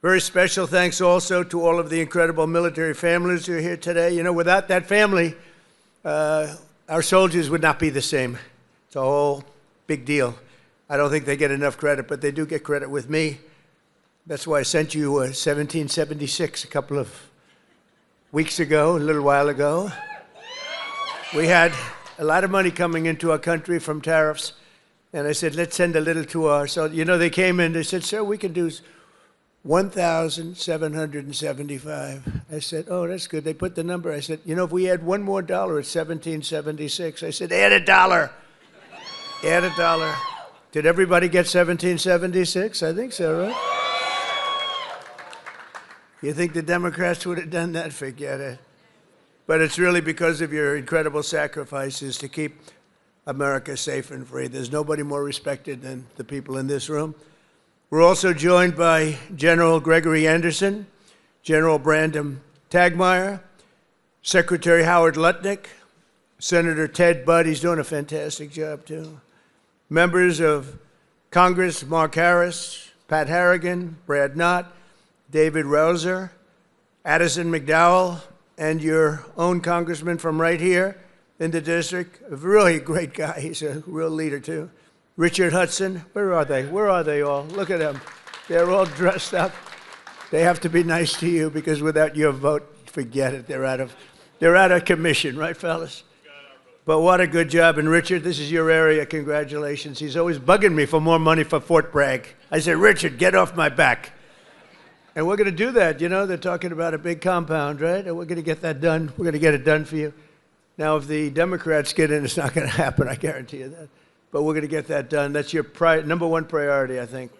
Very special thanks also to all of the incredible military families who are here today. You know, without that family, our soldiers would not be the same. It's a whole big deal. I don't think they get enough credit, but they do get credit with me. That's why I sent you 1776 a couple of weeks ago, a little while ago. We had a lot of money coming into our country from tariffs, and I said, let's send a little to our soldiers. You know, they came in, they said, sir, we can do 1,775. I said, oh, that's good. They put the number. I said, you know, if we add one more dollar, it's 1776. I said, add a dollar. Add a dollar. Did everybody get 1776? I think so, right? You think the Democrats would have done that? Forget it. But it's really because of your incredible sacrifices to keep America safe and free. There's nobody more respected than the people in this room. We're also joined by General Gregory Anderson, General Brandon Tagmeyer, Secretary Howard Lutnick, Senator Ted Budd, he's doing a fantastic job too. Members of Congress, Mark Harris, Pat Harrigan, Brad Knott, David Rouser, Addison McDowell, and your own congressman from right here in the district, a really great guy, he's a real leader too. Richard Hudson, where are they? Where are they all? Look at them. They're all dressed up. They have to be nice to you because without your vote, forget it. They're out of commission, right, fellas? But what a good job. And Richard, this is your area. Congratulations. He's always bugging me for more money for Fort Bragg. I said, Richard, get off my back. And we're going to do that. You know, they're talking about a big compound, right? And we're going to get that done. We're going to get it done for you. Now, if the Democrats get in, it's not going to happen. I guarantee you that. But we're going to get that done. That's your number one priority, I think.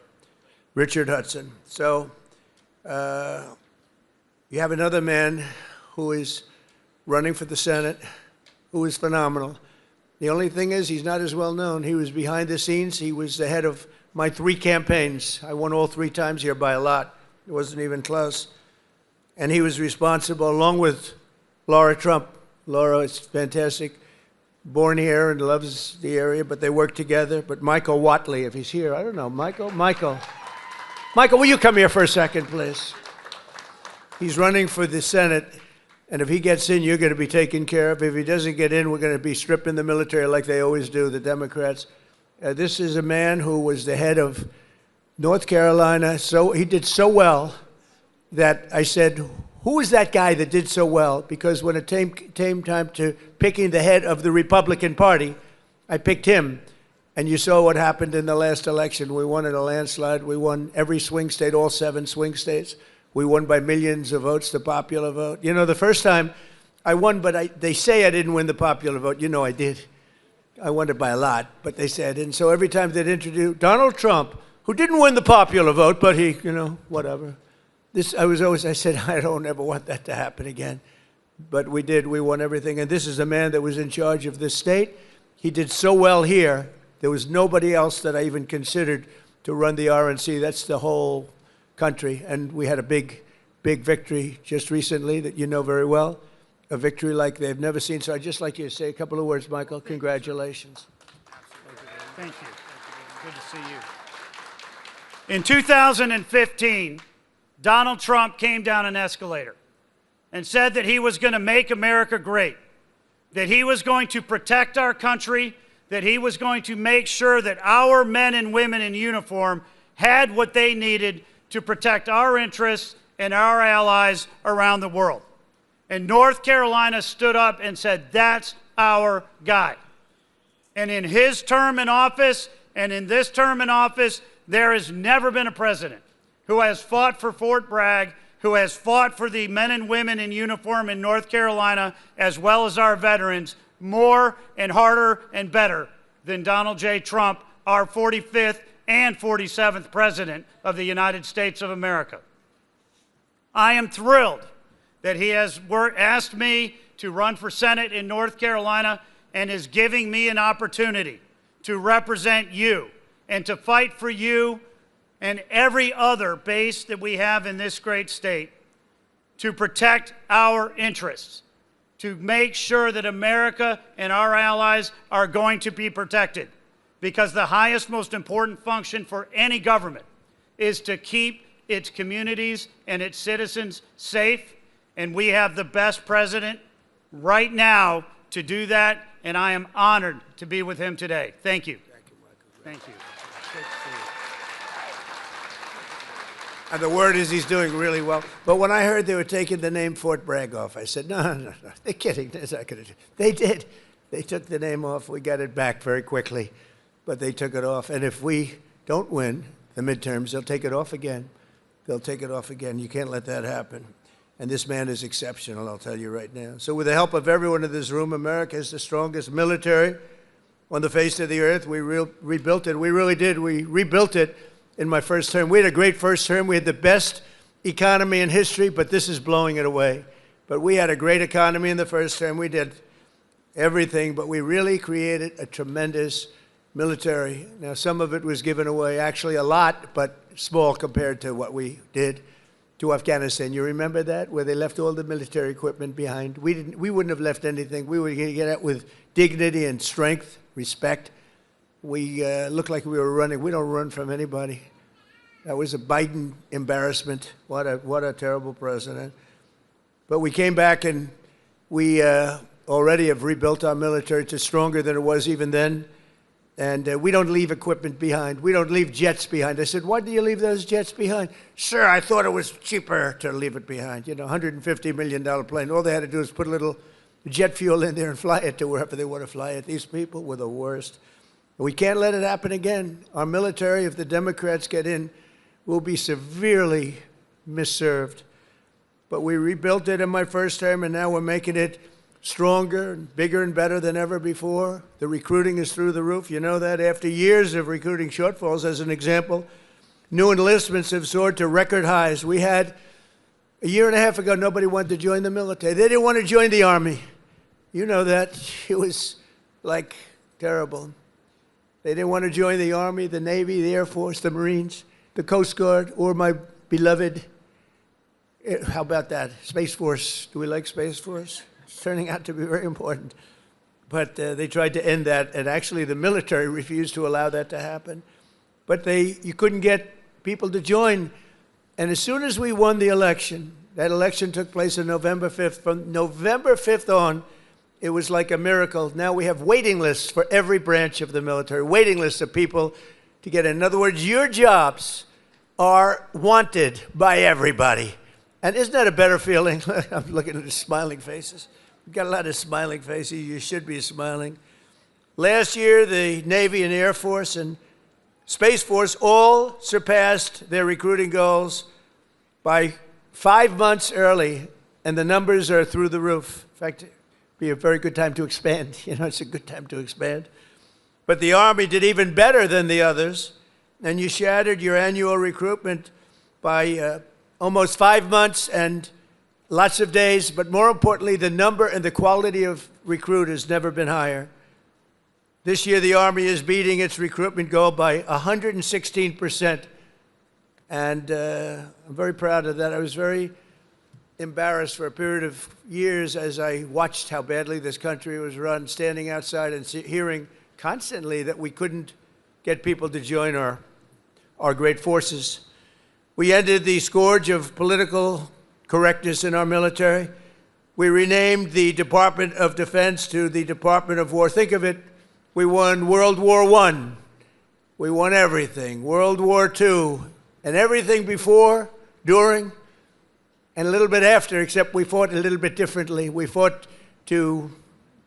Richard Hudson. So you have another man who is running for the Senate, who is phenomenal. The only thing is he's not as well known. He was behind the scenes. He was the head of my 3 campaigns. I won all 3 times here by a lot. It wasn't even close. And he was responsible, along with Laura Trump. Laura is fantastic. Born here and loves the area, but they work together. But Michael Watley, if he's here, I don't know. Michael, will you come here for a second, please? He's running for the Senate, and if he gets in, you're going to be taken care of. If he doesn't get in, we're going to be stripping the military like they always do, the Democrats. This is a man who was the head of North Carolina. So he did so well that I said, who is that guy that did so well? Because when it came time to picking the head of the Republican Party, I picked him. And you saw what happened in the last election. We won in a landslide. We won every swing state, all 7 swing states. We won by millions of votes, the popular vote. You know, the first time I won, but they say I didn't win the popular vote. You know I did. I won it by a lot, but they say I didn't. So every time they'd introduce Donald Trump, who didn't win the popular vote, but he, you know, whatever. I said, I don't ever want that to happen again. But we did. We won everything. And this is a man that was in charge of this state. He did so well here. There was nobody else that I even considered to run the RNC. That's the whole country. And we had a big, big victory just recently that you know very well, a victory like they've never seen. So I'd just like you to say a couple of words, Michael. Congratulations. Thank you. Good to see you. In 2015, Donald Trump came down an escalator and said that he was going to make America great, that he was going to protect our country, that he was going to make sure that our men and women in uniform had what they needed to protect our interests and our allies around the world. And North Carolina stood up and said, that's our guy. And in his term in office and in this term in office, there has never been a president who has fought for Fort Bragg, who has fought for the men and women in uniform in North Carolina, as well as our veterans, more and harder and better than Donald J. Trump, our 45th and 47th President of the United States of America. I am thrilled that he has asked me to run for Senate in North Carolina and is giving me an opportunity to represent you and to fight for you and every other base that we have in this great state to protect our interests, to make sure that America and our allies are going to be protected. Because the highest, most important function for any government is to keep its communities and its citizens safe, and we have the best president right now to do that, and I am honored to be with him today. Thank you. Thank you, Michael. Thank you. Good to see you. And the word is he's doing really well. But when I heard they were taking the name Fort Bragg off, I said, no, they're kidding. They're not gonna do. They did. They took the name off. We got it back very quickly, but they took it off. And if we don't win the midterms, they'll take it off again. They'll take it off again. You can't let that happen. And this man is exceptional, I'll tell you right now. So with the help of everyone in this room, America is the strongest military on the face of the earth. We rebuilt it. We really did. We rebuilt it in my first term. We had a great first term. We had the best economy in history, but this is blowing it away. But we had a great economy in the first term. We did everything, but we really created a tremendous military. Now, some of it was given away, actually a lot, but small compared to what we did to Afghanistan. You remember that, where they left all the military equipment behind? We wouldn't have left anything. We would get out with dignity and strength, respect. We looked like we were running. We don't run from anybody. That was a Biden embarrassment. What a terrible president. But we came back and we already have rebuilt our military to stronger than it was even then. And we don't leave equipment behind. We don't leave jets behind. I said, why do you leave those jets behind? Sir, I thought it was cheaper to leave it behind. You know, $150 million plane. All they had to do was put a little jet fuel in there and fly it to wherever they want to fly it. These people were the worst. We can't let it happen again. Our military, if the Democrats get in, will be severely misserved. But we rebuilt it in my first term, and now we're making it stronger and bigger and better than ever before. The recruiting is through the roof. You know that. After years of recruiting shortfalls, as an example, new enlistments have soared to record highs. We had, a year and a half ago, nobody wanted to join the military. They didn't want to join the Army. You know that. It was like terrible. They didn't want to join the Army, the Navy, the Air Force, the Marines, the Coast Guard, or my beloved, how about that, Space Force. Do we like Space Force? It's turning out to be very important. But they tried to end that, and actually the military refused to allow that to happen. But you couldn't get people to join. And as soon as we won the election, that election took place on November 5th. From November 5th on, it was like a miracle. Now we have waiting lists for every branch of the military, waiting lists of people to get in. In other words, your jobs are wanted by everybody. And isn't that a better feeling? I'm looking at the smiling faces. We've got a lot of smiling faces. You should be smiling. Last year, the Navy and Air Force and Space Force all surpassed their recruiting goals by 5 months early, and the numbers are through the roof. In fact, it'd be a very good time to expand. You know, it's a good time to expand. But the Army did even better than the others, and you shattered your annual recruitment by almost 5 months and lots of days, but more importantly, the number and the quality of recruit has never been higher. This year, the Army is beating its recruitment goal by 116%, and I'm very proud of that. I was very embarrassed for a period of years as I watched how badly this country was run, standing outside and hearing constantly that we couldn't get people to join our great forces. We ended the scourge of political correctness in our military. We renamed the Department of Defense to the Department of War. Think of it, we won World War I. We won everything. World War II, and everything before, during, and a little bit after, except we fought a little bit differently. We fought to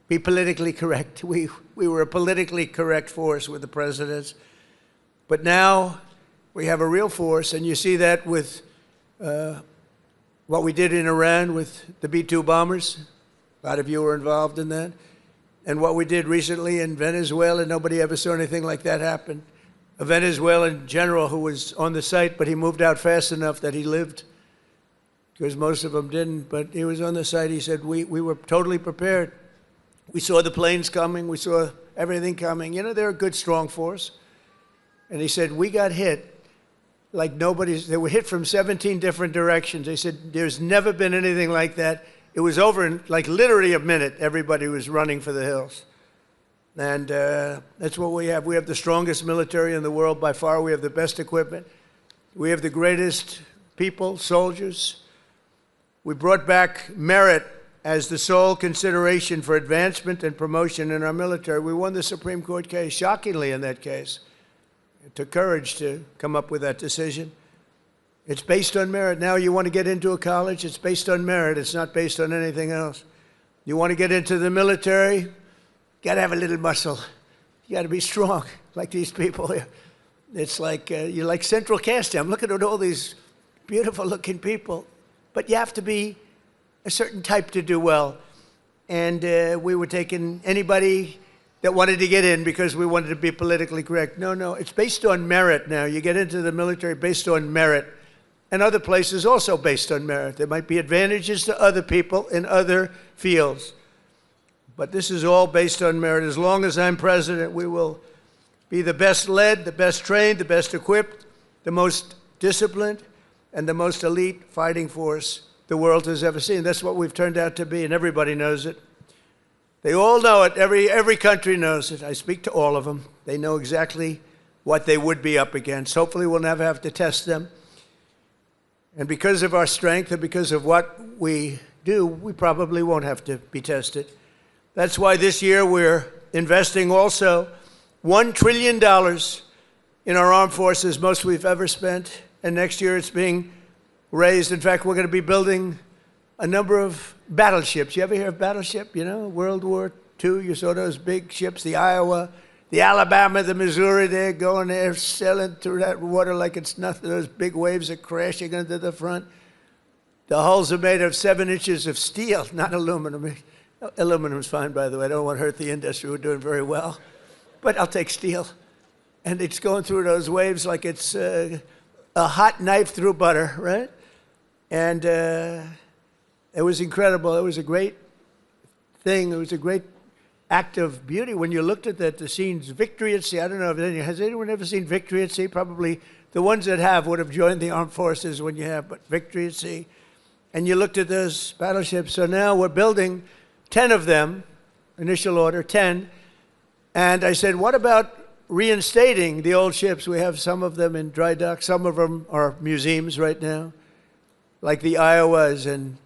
be politically correct. We were a politically correct force with the presidents. But now we have a real force, and you see that with what we did in Iran with the B-2 bombers. A lot of you were involved in that. And what we did recently in Venezuela, nobody ever saw anything like that happen. A Venezuelan general who was on the site, but he moved out fast enough that he lived, because most of them didn't. But he was on the site. He said, we were totally prepared. We saw the planes coming. We saw everything coming. You know, they're a good, strong force. And he said, we got hit like nobody's. They were hit from 17 different directions. They said, there's never been anything like that. It was over in like literally a minute. Everybody was running for the hills. And that's what we have. We have the strongest military in the world by far. We have the best equipment. We have the greatest people, soldiers. We brought back merit as the sole consideration for advancement and promotion in our military. We won the Supreme Court case, shockingly in that case. It took courage to come up with that decision. It's based on merit. Now you want to get into a college, it's based on merit. It's not based on anything else. You want to get into the military, you got to have a little muscle. You got to be strong, like these people here. It's like, you're like central casting. I'm looking at all these beautiful-looking people. But you have to be a certain type to do well. And we were taking anybody that wanted to get in because we wanted to be politically correct. No, it's based on merit now. You get into the military based on merit. And other places also based on merit. There might be advantages to other people in other fields. But this is all based on merit. As long as I'm president, we will be the best led, the best trained, the best equipped, the most disciplined, and the most elite fighting force the world has ever seen. That's what we've turned out to be, and everybody knows it. They all know it. Every country knows it. I speak to all of them. They know exactly what they would be up against. Hopefully we'll never have to test them. And because of our strength and because of what we do, we probably won't have to be tested. That's why this year we're investing also $1 trillion in our armed forces, most we've ever spent. And next year it's being raised. In fact, we're going to be building a number of battleships. You ever hear of battleship? You know, World War II, you saw those big ships, the Iowa, the Alabama, the Missouri, they're going there, sailing through that water like it's nothing. Those big waves are crashing into the front. The hulls are made of 7 inches of steel, not aluminum. Aluminum's fine, by the way. I don't want to hurt the industry. We're doing very well. But I'll take steel. And it's going through those waves like it's a hot knife through butter, right? And it was incredible. It was a great thing. It was a great act of beauty when you looked at that, the scenes. Victory at Sea. I don't know if has anyone ever seen Victory at Sea? Probably the ones that have would have joined the armed forces when you have, but Victory at Sea. And you looked at those battleships. So now we're building 10 of them, initial order, 10. And I said, what about reinstating the old ships? We have some of them in dry dock. Some of them are museums right now, like the Iowas and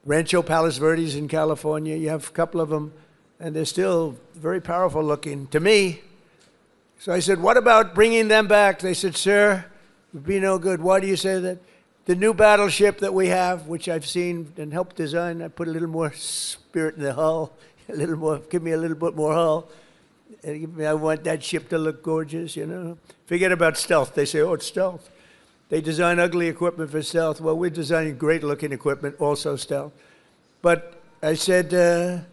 Rancho Palos Verdes in California. You have a couple of them, and they're still very powerful looking to me. So I said, what about bringing them back? They said, sir, it would be no good. Why do you say that? The new battleship that we have, which I've seen and helped design, I put a little more spirit in the hull, a little more, give me a little bit more hull. I want that ship to look gorgeous, you know. Forget about stealth. They say, oh, it's stealth. They design ugly equipment for stealth. Well, we're designing great-looking equipment, also stealth. But I said,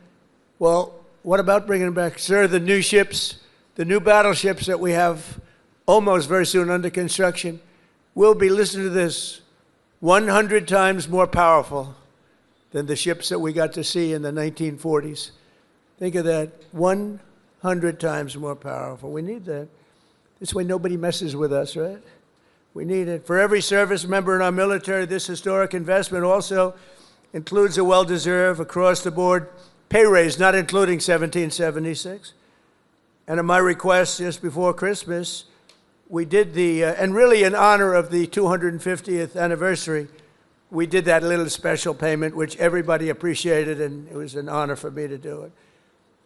well, what about bringing them back? Sir, the new ships, the new battleships that we have almost very soon under construction will be, listen to this, 100 times more powerful than the ships that we got to see in the 1940s. Think of that, 100 times more powerful. We need that. This way nobody messes with us, right? We need it. For every service member in our military, this historic investment also includes a well-deserved, across-the-board pay raise, not including 1776. And at my request just before Christmas, we did the, and really in honor of the 250th anniversary, we did that little special payment, which everybody appreciated, and it was an honor for me to do it.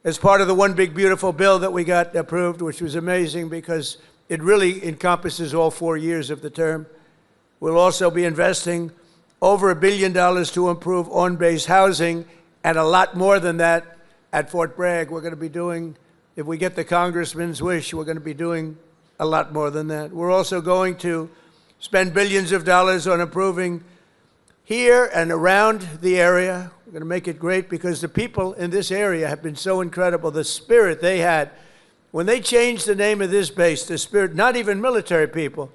As part of the one big beautiful bill that we got approved, which was amazing because it really encompasses all 4 years of the term. We'll also be investing over $1 billion to improve on-base housing, and a lot more than that at Fort Bragg. We're going to be doing, if we get the congressman's wish, we're going to be doing a lot more than that. We're also going to spend billions of dollars on improving here and around the area. We're going to make it great because the people in this area have been so incredible. The spirit they had. When they changed the name of this base, the spirit, not even military people,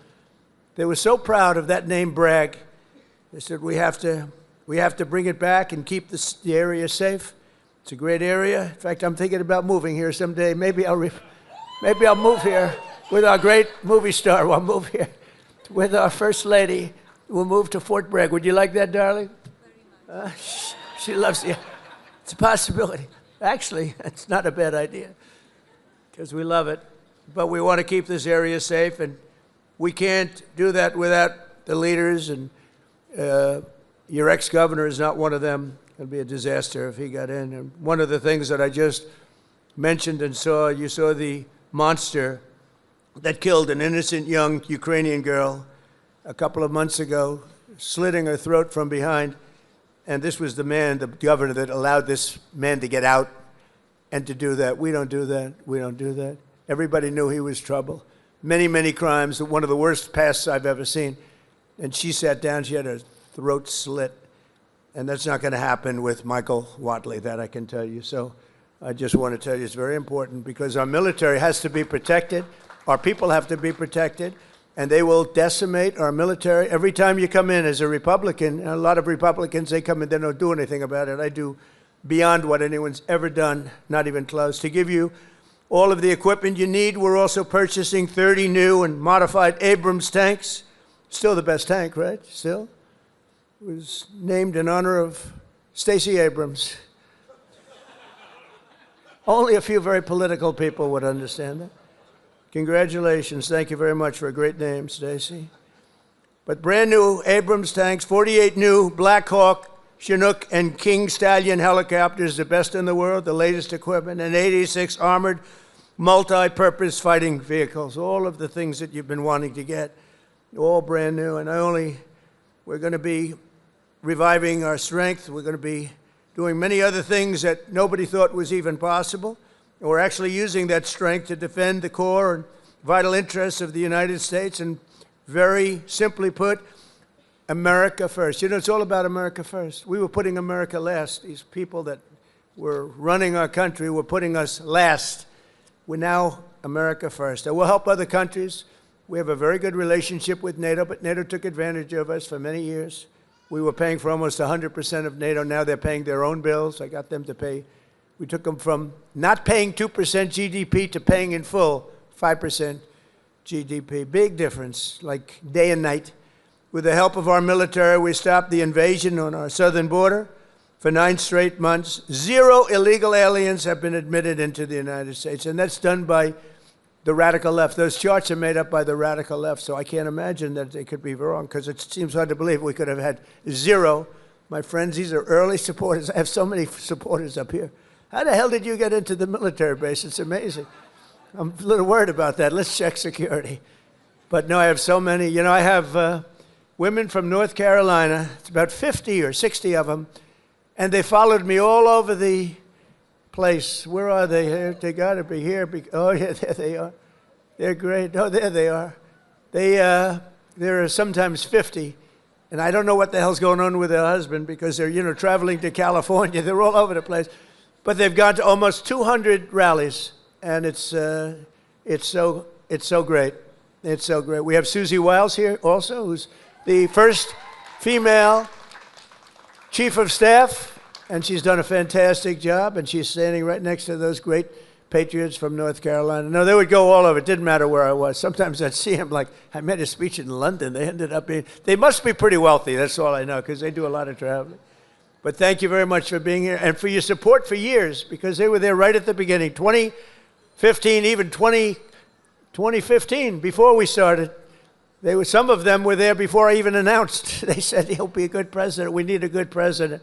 they were so proud of that name, Bragg. They said, we have to bring it back and keep the area safe. It's a great area. In fact, I'm thinking about moving here someday. Maybe I'll move here with our great movie star. We'll move here with our First Lady. We'll move to Fort Bragg. Would you like that, darling? Very much. She loves you. It's a possibility. Actually, it's not a bad idea because we love it. But we want to keep this area safe, and We can't do that without the leaders, and your ex-governor is not one of them. It would be a disaster if he got in. And one of the things that I just mentioned and saw, you saw the monster that killed an innocent young Ukrainian girl a couple of months ago, slitting her throat from behind. And this was the man, the governor, that allowed this man to get out and to do that. We don't do that. We don't do that. Everybody knew he was trouble. Many, many crimes, one of the worst pasts I've ever seen. And she sat down, she had her throat slit. And that's not going to happen with Michael Watley, that I can tell you. So I just want to tell you it's very important, because our military has to be protected. Our people have to be protected. And they will decimate our military. Every time you come in as a Republican, and a lot of Republicans, they come in, they don't do anything about it. I do beyond what anyone's ever done, not even close. To give you all of the equipment you need, we're also purchasing 30 new and modified Abrams tanks. Still the best tank, right? Still? It was named in honor of Stacey Abrams. Only a few very political people would understand that. Congratulations. Thank you very much for a great name, Stacey. But brand new Abrams tanks, 48 new Black Hawk, Chinook, and King Stallion helicopters, the best in the world, the latest equipment, and 86 armored multi-purpose fighting vehicles, all of the things that you've been wanting to get, all brand new. And we're going to be reviving our strength. We're going to be doing many other things that nobody thought was even possible. And we're actually using that strength to defend the core and vital interests of the United States, and very simply put, America first. You know, it's all about America first. We were putting America last. These people that were running our country were putting us last. We're now America first. And we'll help other countries. We have a very good relationship with NATO, but NATO took advantage of us for many years. We were paying for almost 100% of NATO. Now they're paying their own bills. I got them to pay. We took them from not paying 2% GDP to paying in full 5% GDP. Big difference, like day and night. With the help of our military, we stopped the invasion on our southern border for 9 straight months. 0 illegal aliens have been admitted into the United States, and that's done by the radical left. Those charts are made up by the radical left, so I can't imagine that they could be wrong, because it seems hard to believe we could have had 0. My friends, these are early supporters. I have so many supporters up here. How the hell did you get into the military base? It's amazing. I'm a little worried about that. Let's check security. But no, I have so many. You know, I have women from North Carolina. It's about 50 or 60 of them. And they followed me all over the place. Where are they? Here? They got to be here. Oh, yeah, there they are. They're great. Oh, there they are. There are sometimes 50. And I don't know what the hell's going on with their husband, because they're, you know, traveling to California. They're all over the place. But they've gone to almost 200 rallies, and it's so great. It's so great. We have Susie Wiles here also, who's the first female chief of staff, and she's done a fantastic job, and she's standing right next to those great patriots from North Carolina. No, they would go all over. It didn't matter where I was. Sometimes I'd see them, like, I made a speech in London. They ended up being, they must be pretty wealthy. That's all I know, because they do a lot of traveling. But thank you very much for being here and for your support for years, because they were there right at the beginning. 2015, even 2015, before we started, some of them were there before I even announced. They said, he'll be a good president. We need a good president.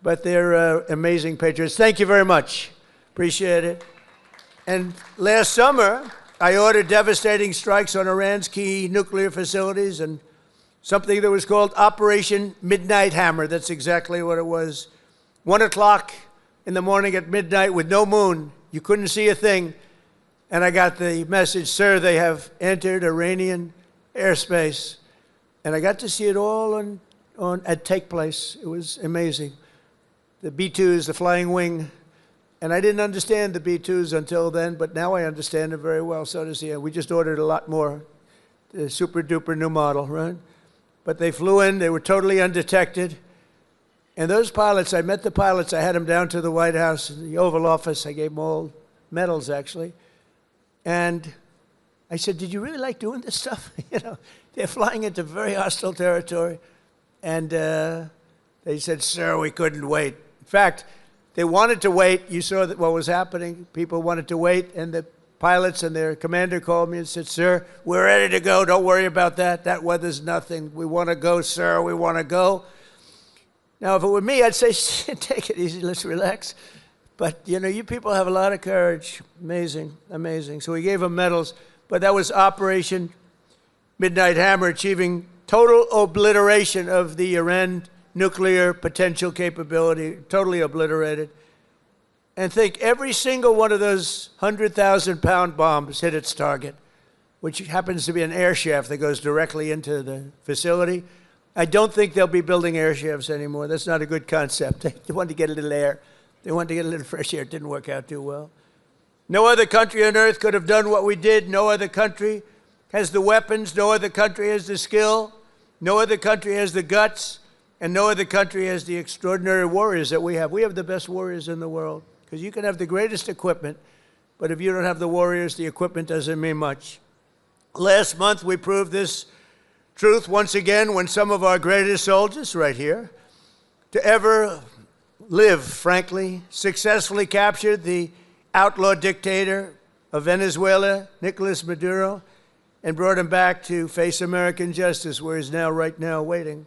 But they're amazing patriots. Thank you very much. Appreciate it. And last summer, I ordered devastating strikes on Iran's key nuclear facilities, and something that was called Operation Midnight Hammer. That's exactly what it was. 1 o'clock in the morning at midnight with no moon. You couldn't see a thing. And I got the message, sir, they have entered Iranian airspace. And I got to see it all take place. It was amazing. The B-2s, the flying wing. And I didn't understand the B-2s until then, but now I understand them very well. So does he. We just ordered a lot more. The super-duper new model, right? But they flew in, they were totally undetected. And those pilots, I met the pilots, I had them down to the White House, the Oval Office. I gave them all medals, actually. And I said, did you really like doing this stuff? You know, they're flying into very hostile territory. And they said, sir, we couldn't wait. In fact, they wanted to wait. You saw that what was happening. People wanted to wait, and the pilots and their commander called me and said, "Sir, we're ready to go. Don't worry about that. That weather's nothing. We want to go, sir. We want to go." Now, if it were me, I'd say, "Take it easy. Let's relax." But, you know, you people have a lot of courage. Amazing, amazing. So we gave them medals. But that was Operation Midnight Hammer, achieving total obliteration of the Iran nuclear potential capability, totally obliterated. And think every single one of those 100,000-pound bombs hit its target, which happens to be an air shaft that goes directly into the facility. I don't think they'll be building air shafts anymore. That's not a good concept. They wanted to get a little air. They wanted to get a little fresh air. It didn't work out too well. No other country on earth could have done what we did. No other country has the weapons. No other country has the skill. No other country has the guts. And no other country has the extraordinary warriors that we have. We have the best warriors in the world. Because you can have the greatest equipment, but if you don't have the warriors, the equipment doesn't mean much. Last month, we proved this truth once again when some of our greatest soldiers, right here, to ever live, frankly, successfully captured the outlaw dictator of Venezuela, Nicolas Maduro, and brought him back to face American justice, where he's now, right now, waiting.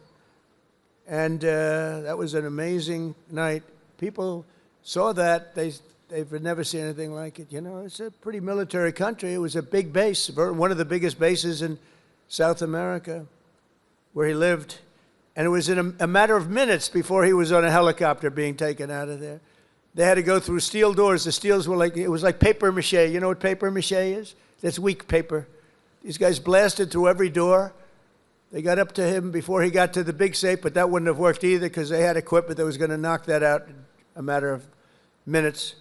And that was an amazing night. People saw that. They've never seen anything like it. You know, it's a pretty military country. It was a big base, one of the biggest bases in South America, where he lived. And it was in a matter of minutes before he was on a helicopter being taken out of there. They had to go through steel doors. The steels were like, it was like paper mache. You know what paper mache is? That's weak paper. These guys blasted through every door. They got up to him before he got to the big safe, but that wouldn't have worked either because they had equipment that was going to knock that out in a matter of minutes.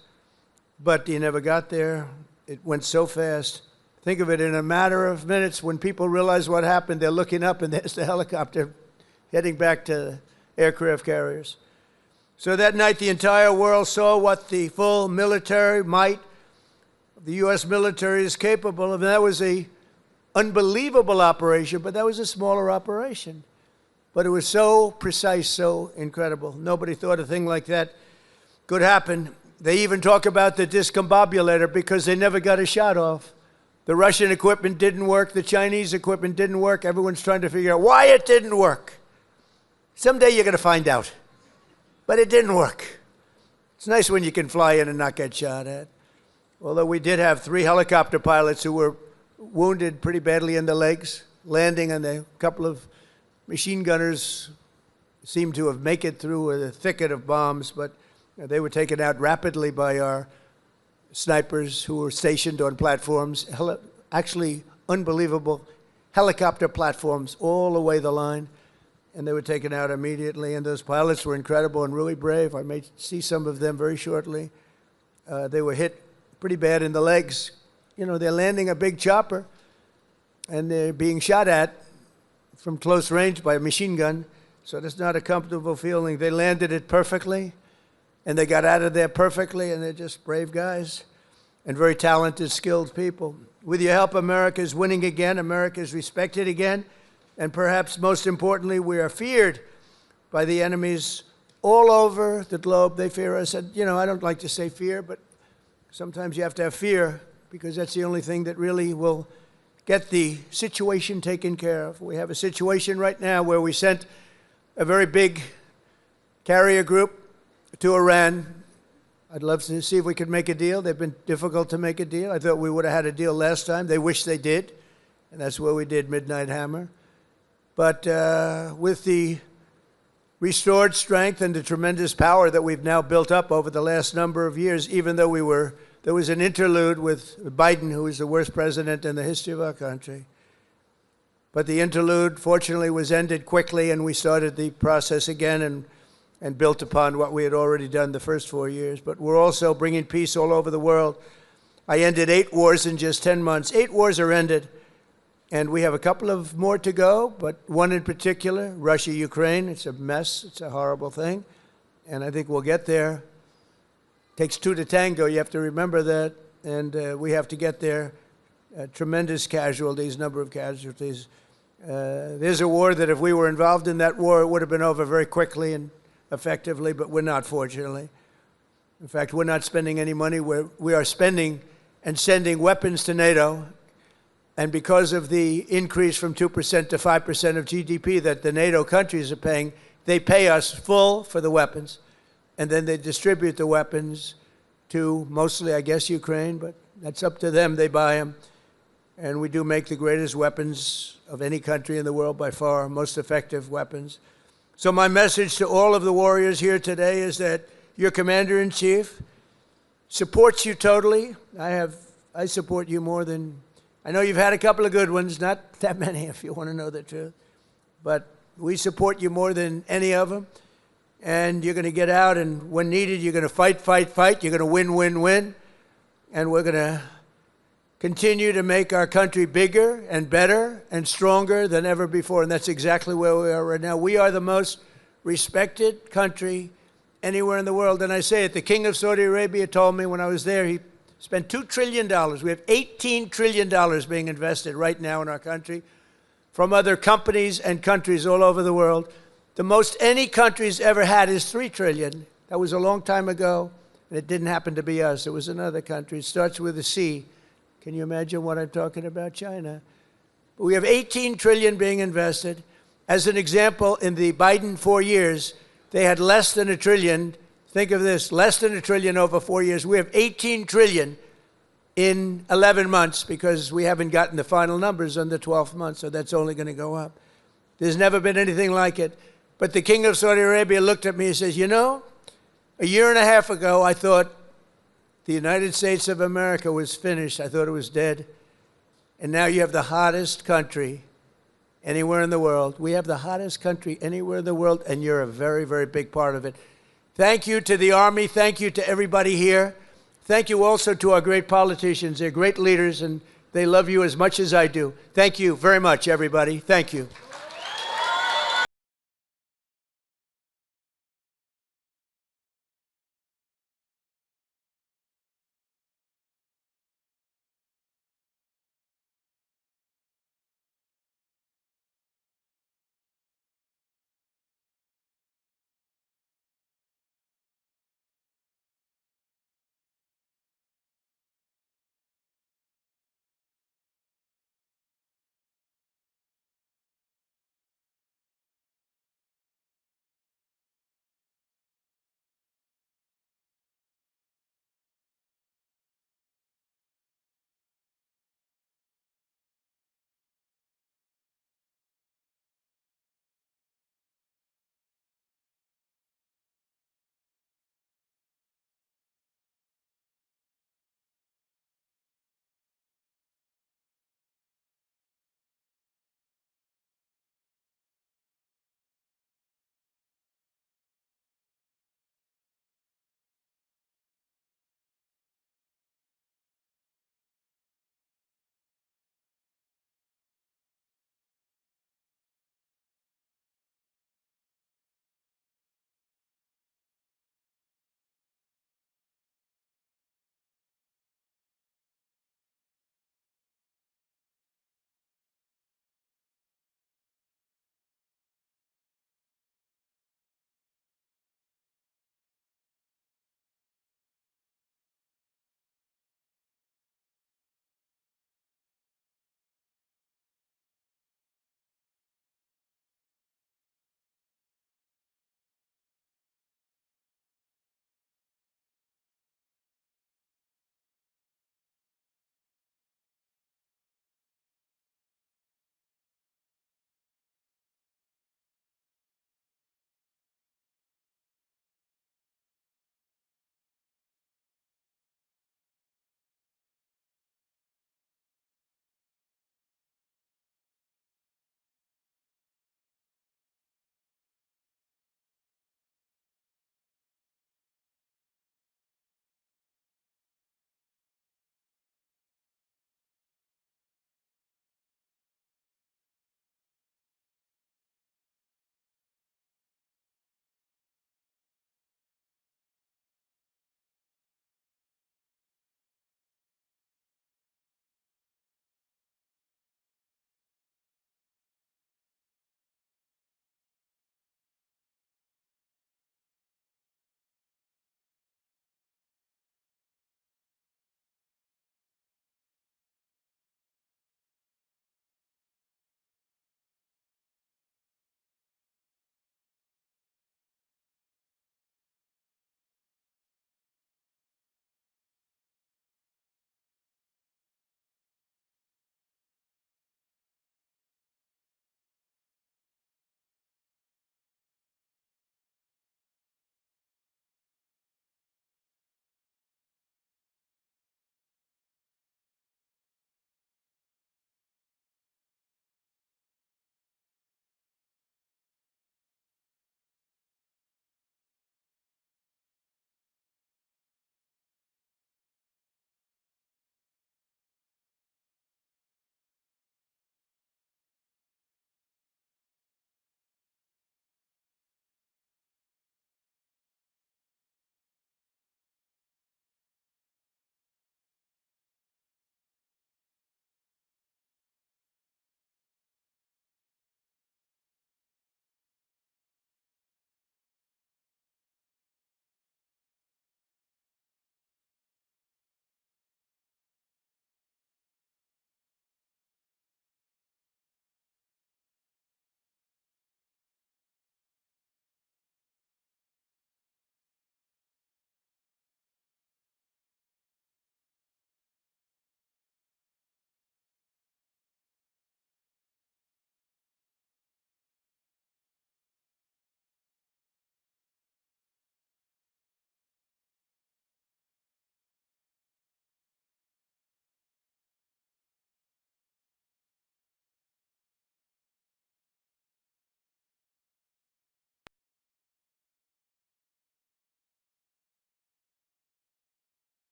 But he never got there. It went so fast. Think of it, in a matter of minutes, when people realize what happened, they're looking up and there's the helicopter heading back to aircraft carriers. So that night, the entire world saw what the full military might of the U.S. military is capable of. And that was an unbelievable operation, but that was a smaller operation. But it was so precise, so incredible. Nobody thought a thing like that could happen. They even talk about the discombobulator because they never got a shot off. The Russian equipment didn't work. The Chinese equipment didn't work. Everyone's trying to figure out why it didn't work. Someday you're going to find out. But it didn't work. It's nice when you can fly in and not get shot at. Although we did have 3 helicopter pilots who were wounded pretty badly in the legs, landing, and a couple of machine gunners seemed to have made it through a thicket of bombs, but they were taken out rapidly by our snipers who were stationed on platforms, actually unbelievable helicopter platforms all the way the line, and they were taken out immediately. And those pilots were incredible and really brave. I may see some of them very shortly. They were hit pretty bad in the legs. You know, they're landing a big chopper, and they're being shot at from close range by a machine gun, so that's not a comfortable feeling. They landed it perfectly, and they got out of there perfectly, and they're just brave guys and very talented, skilled people. With your help, America is winning again. America is respected again. And perhaps most importantly, we are feared by the enemies all over the globe. They fear us. And, you know, I don't like to say fear, but sometimes you have to have fear because that's the only thing that really will get the situation taken care of. We have a situation right now where we sent a very big carrier group to Iran. I'd love to see if we could make a deal. They've been difficult to make a deal. I thought we would have had a deal last time. They wish they did, and that's where we did Midnight Hammer. But with the restored strength and the tremendous power that we've now built up over the last number of years, even though there was an interlude with Biden, who is the worst president in the history of our country. But the interlude, fortunately, was ended quickly, and we started the process again and built upon what we had already done the first 4 years. But we're also bringing peace all over the world. I ended 8 wars in just 10 months. 8 wars are ended, and we have a couple of more to go, but one in particular, Russia-Ukraine. It's a mess. It's a horrible thing, and I think we'll get there. It takes 2 to tango. You have to remember that, and we have to get there. Tremendous casualties, number of casualties. There's a war that if we were involved in that war, it would have been over very quickly and effectively, but we're not, fortunately. In fact, we're not spending any money. We are spending and sending weapons to NATO. And because of the increase from 2% to 5% of GDP that the NATO countries are paying, they pay us full for the weapons. And then they distribute the weapons to mostly, I guess, Ukraine, but that's up to them. They buy them. And we do make the greatest weapons of any country in the world by far, most effective weapons. So my message to all of the warriors here today is that your commander-in-chief supports you totally. I support you more than, I know you've had a couple of good ones, not that many if you want to know the truth, but we support you more than any of them. And you're going to get out, and when needed, you're going to fight, fight, fight. You're going to win, win, win. And we're going to continue to make our country bigger and better and stronger than ever before. And that's exactly where we are right now. We are the most respected country anywhere in the world. And I say it, the King of Saudi Arabia told me when I was there, he spent $2 trillion. We have $18 trillion being invested right now in our country from other companies and countries all over the world. The most any country's ever had is $3 trillion. That was a long time ago, and it didn't happen to be us. It was another country. It starts with a C. Can you imagine what I'm talking about? China. But we have $18 trillion being invested. As an example, in the Biden 4 years, they had less than $1 trillion. Think of this, less than $1 trillion over 4 years. We have $18 trillion in 11 months because we haven't gotten the final numbers on the 12th month, so that's only going to go up. There's never been anything like it. But the King of Saudi Arabia looked at me and says, you know, a year and a half ago, I thought the United States of America was finished. I thought it was dead. And now you have the hottest country anywhere in the world. We have the hottest country anywhere in the world, and you're a very, very big part of it. Thank you to the Army. Thank you to everybody here. Thank you also to our great politicians. They're great leaders, and they love you as much as I do. Thank you very much, everybody. Thank you.